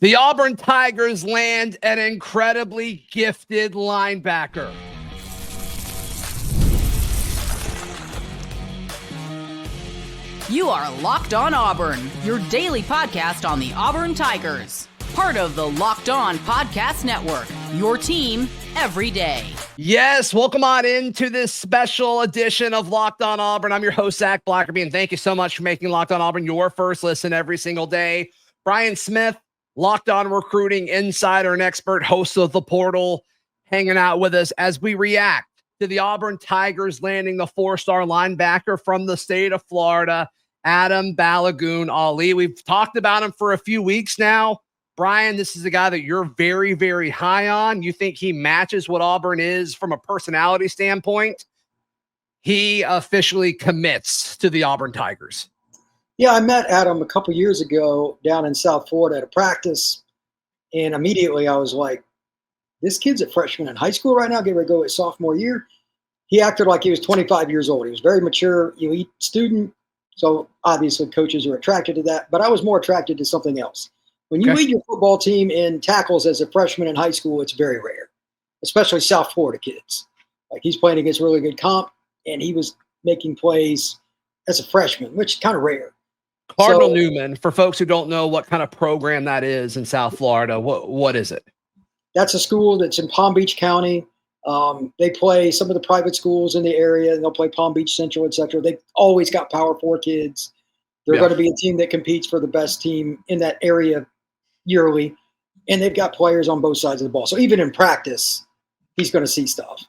The Auburn Tigers land an incredibly gifted linebacker. You are Locked On Auburn, your daily podcast on the Auburn Tigers. Part of the Locked On Podcast Network, your team every day. Yes, welcome on into this special edition of Locked On Auburn. I'm your host, Zach Blackerby, and thank you so much for making Locked On Auburn your first listen every single day. Brian Smith, Locked On Recruiting insider and expert, host of The Portal, hanging out with us as we react to the Auburn Tigers landing the four-star linebacker from the state of Florida, Adam Balogoun-Ali. We've talked about him for a few weeks now. Brian, this is a guy that you're very, very high on. You think he matches what Auburn is from a personality standpoint. He officially commits to the Auburn Tigers. Yeah, I met Adam a couple years ago down in South Florida at a practice, and immediately I was like, this kid's a freshman in high school right now, getting ready to go his sophomore year. He acted like he was 25 years old. He was very mature, elite student, so obviously coaches are attracted to that, but I was more attracted to something else. When you lead your football team in tackles as a freshman in high school, it's very rare, especially South Florida kids. Like, he's playing against really good comp, and he was making plays as a freshman, which is kind of rare. Cardinal Newman, for folks who don't know what kind of program that is in South Florida, what is it? That's a school that's in Palm Beach County. They play some of the private schools in the area, and they'll play Palm Beach Central, et cetera. They've always got Power 4 kids. They're going to be a team that competes for the best team in that area yearly, and they've got players on both sides of the ball. So even in practice, he's going to see stuff.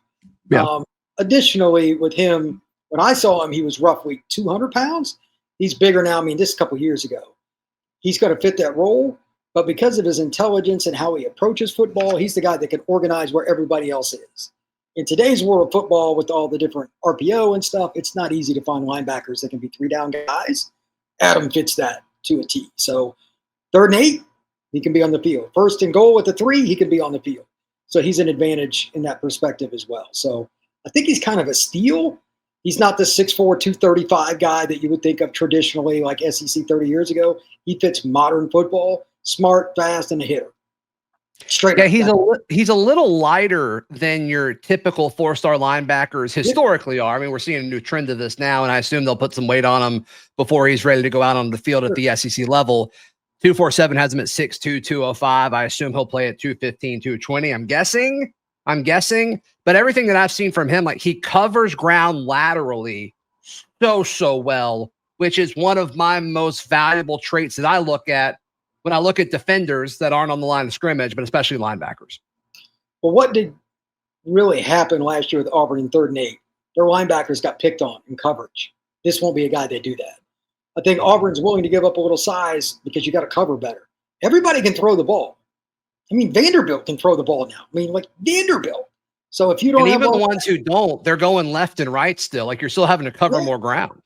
Yeah. Additionally, with him, when I saw him, he was roughly 200 pounds. He's bigger now. I mean, this is a couple years ago. He's going to fit that role, but because of his intelligence and how he approaches football, he's the guy that can organize where everybody else is. In today's world of football, with all the different RPO and stuff, it's not easy to find linebackers that can be three-down guys. Adam fits that to a T. So 3rd and 8, he can be on the field. 1st and goal with the 3, he can be on the field. So he's an advantage in that perspective as well. So I think he's kind of a steal. He's not the 6'4", 235 guy that you would think of traditionally like SEC 30 years ago. He fits modern football, smart, fast, and a hitter. Straight up. He's a little lighter than your typical 4-star linebackers historically are. I mean, we're seeing a new trend of this now, and I assume they'll put some weight on him before he's ready to go out on the field at the SEC level. 247 has him at 6'2", 205. I assume he'll play at 215, 220. I'm guessing, but everything that I've seen from him, like, he covers ground laterally so well, which is one of my most valuable traits that I look at when I look at defenders that aren't on the line of scrimmage, but especially linebackers. Well, what did really happen last year with Auburn in 3rd and 8? Their linebackers got picked on in coverage. This won't be a guy that do that. I think Auburn's willing to give up a little size because you got to cover better. Everybody can throw the ball. I mean, Vanderbilt can throw the ball now. I mean, like, Vanderbilt. So if you don't, and even the ones who don't, they're going left and right still. Like, you're still having to cover more ground.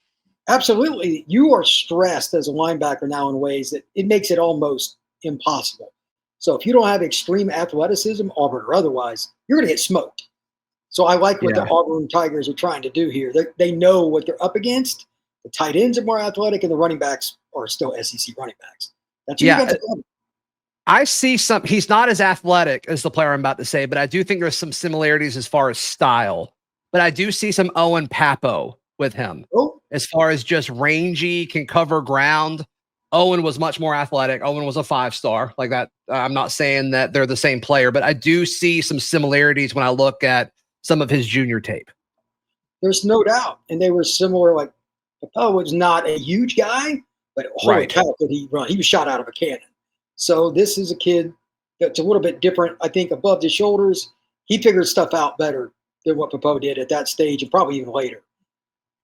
Absolutely. You are stressed as a linebacker now in ways that it makes it almost impossible. So if you don't have extreme athleticism, Auburn or otherwise, you're going to get smoked. So I like what the Auburn Tigers are trying to do here. They know what they're up against. The tight ends are more athletic, and the running backs are still SEC running backs. That's what you got to do. I see some. He's not as athletic as the player I'm about to say, but I do think there's some similarities as far as style. But I do see some Owen Papo with him as far as just rangy, can cover ground. Owen was much more athletic. Owen was a 5-star like that. I'm not saying that they're the same player, but I do see some similarities when I look at some of his junior tape. There's no doubt. And they were similar. Like, Papo was not a huge guy, but holy cow, could he run. He was shot out of a cannon. So this is a kid that's a little bit different, I think, above the shoulders. He figured stuff out better than what Papo did at that stage and probably even later.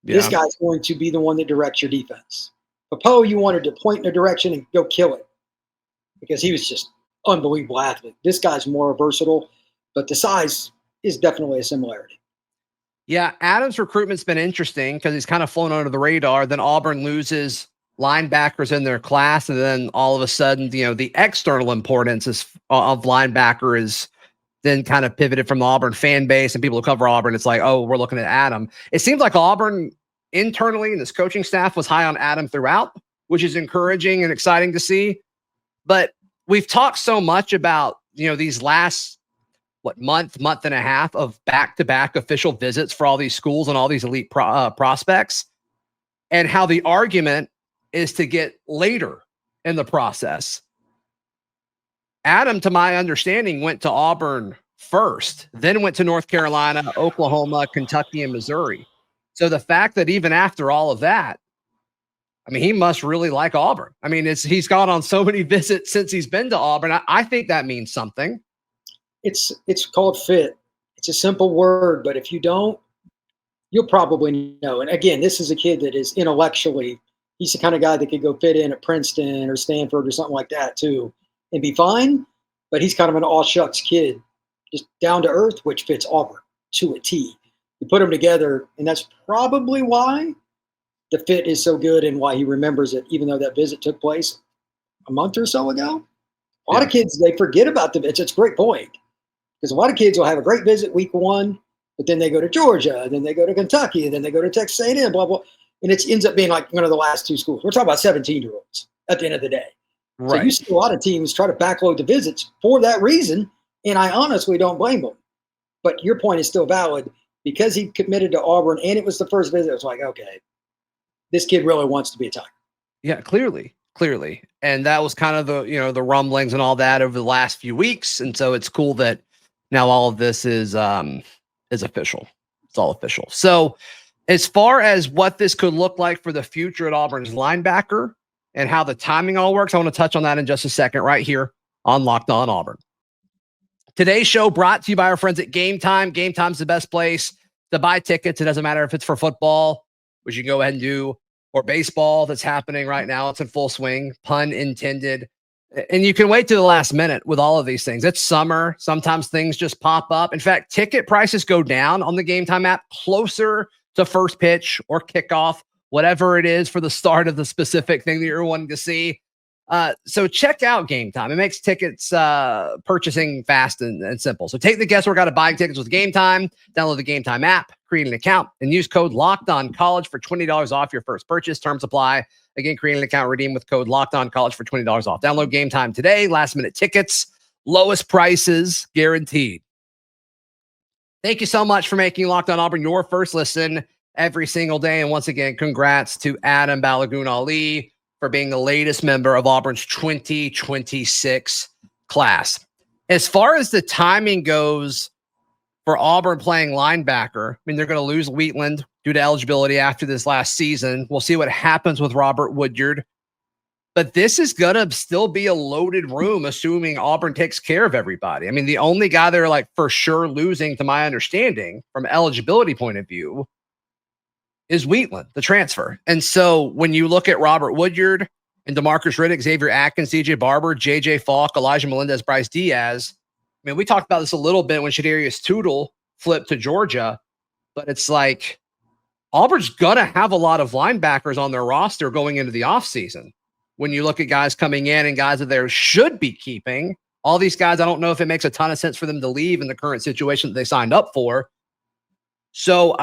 Yeah. This guy's going to be the one that directs your defense. Papo, you wanted to point in a direction and go kill it because he was just unbelievable athlete. This guy's more versatile, but the size is definitely a similarity. Yeah, Adams' recruitment's been interesting because he's kind of flown under the radar. Then Auburn loses linebackers in their class, and then all of a sudden, the external importance of linebacker is then kind of pivoted from the Auburn fan base and people who cover Auburn. It's like, oh, we're looking at Adam. It seems like Auburn internally and this coaching staff was high on Adam throughout, which is encouraging and exciting to see. But we've talked so much about, these last month and a half of back-to-back official visits for all these schools and all these elite prospects, and how the argument is to get later in the process. Adam, to my understanding, went to Auburn first, then went to North Carolina, Oklahoma, Kentucky, and Missouri. So the fact that even after all of that, I mean, he must really like Auburn. I mean, he's gone on so many visits since he's been to Auburn. I think that means something. It's called fit. It's a simple word, but if you don't, you'll probably know. And again, this is a kid that is intellectually, he's the kind of guy that could go fit in at Princeton or Stanford or something like that too and be fine. But he's kind of an all shucks kid, just down to earth, which fits Auburn to a T. You put them together, and that's probably why the fit is so good and why he remembers it, even though that visit took place a month or so ago. A lot of kids, they forget about the visit. It's a great point, because a lot of kids will have a great visit week one, but then they go to Georgia, and then they go to Kentucky, and then they go to Texas A&M, blah, blah. And it ends up being like one of the last two schools. We're talking about 17-year-olds at the end of the day. Right. So you see a lot of teams try to backload the visits for that reason, and I honestly don't blame them. But your point is still valid. Because he committed to Auburn and it was the first visit, it was like, okay, this kid really wants to be a Tiger. Yeah, clearly. And that was kind of the rumblings and all that over the last few weeks. And so it's cool that now all of this is official. It's all official. So as far as what this could look like for the future at Auburn's linebacker and how the timing all works, I want to touch on that in just a second right here on Locked On Auburn. Today's show brought to you by our friends at Game Time. Game Time's the best place to buy tickets. It doesn't matter if it's for football, which you can go ahead and do, or baseball that's happening right now. It's in full swing, pun intended. And you can wait to the last minute with all of these things. It's summer. Sometimes things just pop up. In fact, ticket prices go down on the Game Time app closer to first pitch or kickoff, whatever it is for the start of the specific thing that you're wanting to see. So check out Game Time. It makes tickets purchasing fast and simple. So take the guesswork out of buying tickets with Game Time. Download the Game Time app, create an account, and use code LOCKEDONCollege for $20 off your first purchase. Terms apply. Again, create an account, redeem with code LOCKEDONCollege for $20 off. Download Game Time today. Last minute tickets, lowest prices guaranteed. Thank you so much for making Locked On Auburn your first listen every single day. And once again, congrats to Adam Balogoun-Ali for being the latest member of Auburn's 2026 class. As far as the timing goes for Auburn playing linebacker, I mean, they're going to lose Wheatland due to eligibility after this last season. We'll see what happens with Robert Woodyard. But this is going to still be a loaded room, assuming Auburn takes care of everybody. I mean, the only guy they're like for sure losing, to my understanding, from eligibility point of view, is Wheatland, the transfer. And so when you look at Robert Woodyard and DeMarcus Riddick, Xavier Atkins, DJ Barber, JJ Falk, Elijah Melendez, Bryce Diaz, I mean, we talked about this a little bit when Shadarius Tootle flipped to Georgia, but it's like Auburn's going to have a lot of linebackers on their roster going into the offseason. When you look at guys coming in and guys that they should be keeping, all these guys, I don't know if it makes a ton of sense for them to leave in the current situation that they signed up for. So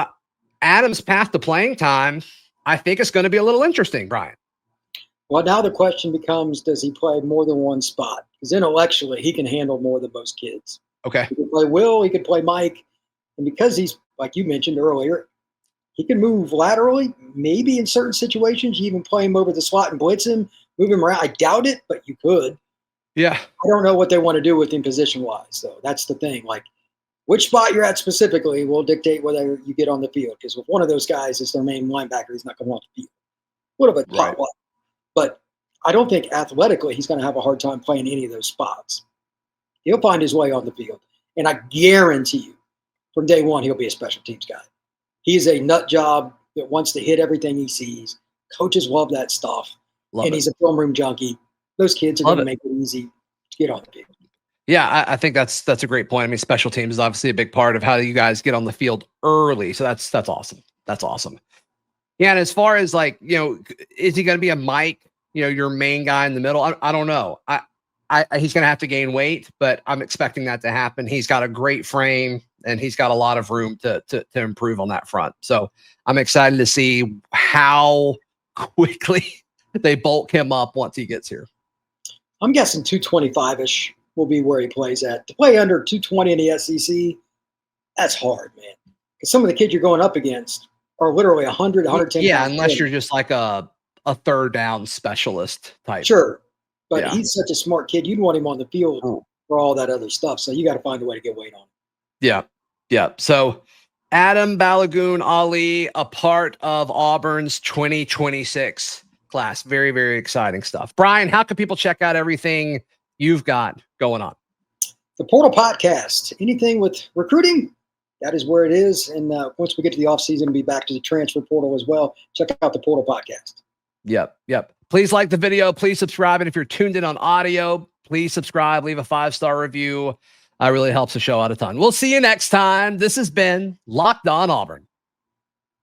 Adam's path to playing time, I think it's going to be a little interesting, Brian. Well, now the question becomes, does he play more than one spot? Because intellectually, he can handle more than most kids. Okay. He can play Will, he can play Mike. And because he's, like you mentioned earlier, he can move laterally. Maybe in certain situations, you even play him over the slot and blitz him, move him around. I doubt it, but you could. Yeah. I don't know what they want to do with him position-wise, though. That's the thing. Like, which spot you're at specifically will dictate whether you get on the field. Because if one of those guys is their main linebacker, he's not going to want the field. What of a top one. But I don't think athletically he's going to have a hard time playing any of those spots. He'll find his way on the field. And I guarantee you, from day one, he'll be a special teams guy. He's a nut job that wants to hit everything he sees. Coaches love that stuff. He's a film room junkie. Those kids are going to make it easy to get on the field. Yeah, I think that's a great point. I mean, special teams is obviously a big part of how you guys get on the field early. So that's awesome. That's awesome. Yeah, and as far as like, is he going to be a Mike, your main guy in the middle? I don't know. He's going to have to gain weight, but I'm expecting that to happen. He's got a great frame and he's got a lot of room to improve on that front. So I'm excited to see how quickly they bulk him up once he gets here. I'm guessing 225-ish will be where he plays at. To play under 220 in the SEC, that's hard, man. Because some of the kids you're going up against are literally 100, 110 Yeah, pounds unless heavy. you're just like a third down specialist type. Sure. But Yeah. he's such a smart kid. You'd want him on the field Oh. for all that other stuff. So you got to find a way to get weight on him. Yeah. Yeah. So Adam Balogoun-Ali, a part of Auburn's 2026 class. Very, very exciting stuff. Brian, how can people check out everything you've got going on? The Portal Podcast. Anything with recruiting, that is where it is. And once we get to the offseason, we'll be back to the transfer portal as well. Check out the Portal Podcast. Yep. Yep. Please like the video. Please subscribe. And if you're tuned in on audio, please subscribe. Leave a 5-star review. Really helps the show out a ton. We'll see you next time. This has been Locked On Auburn.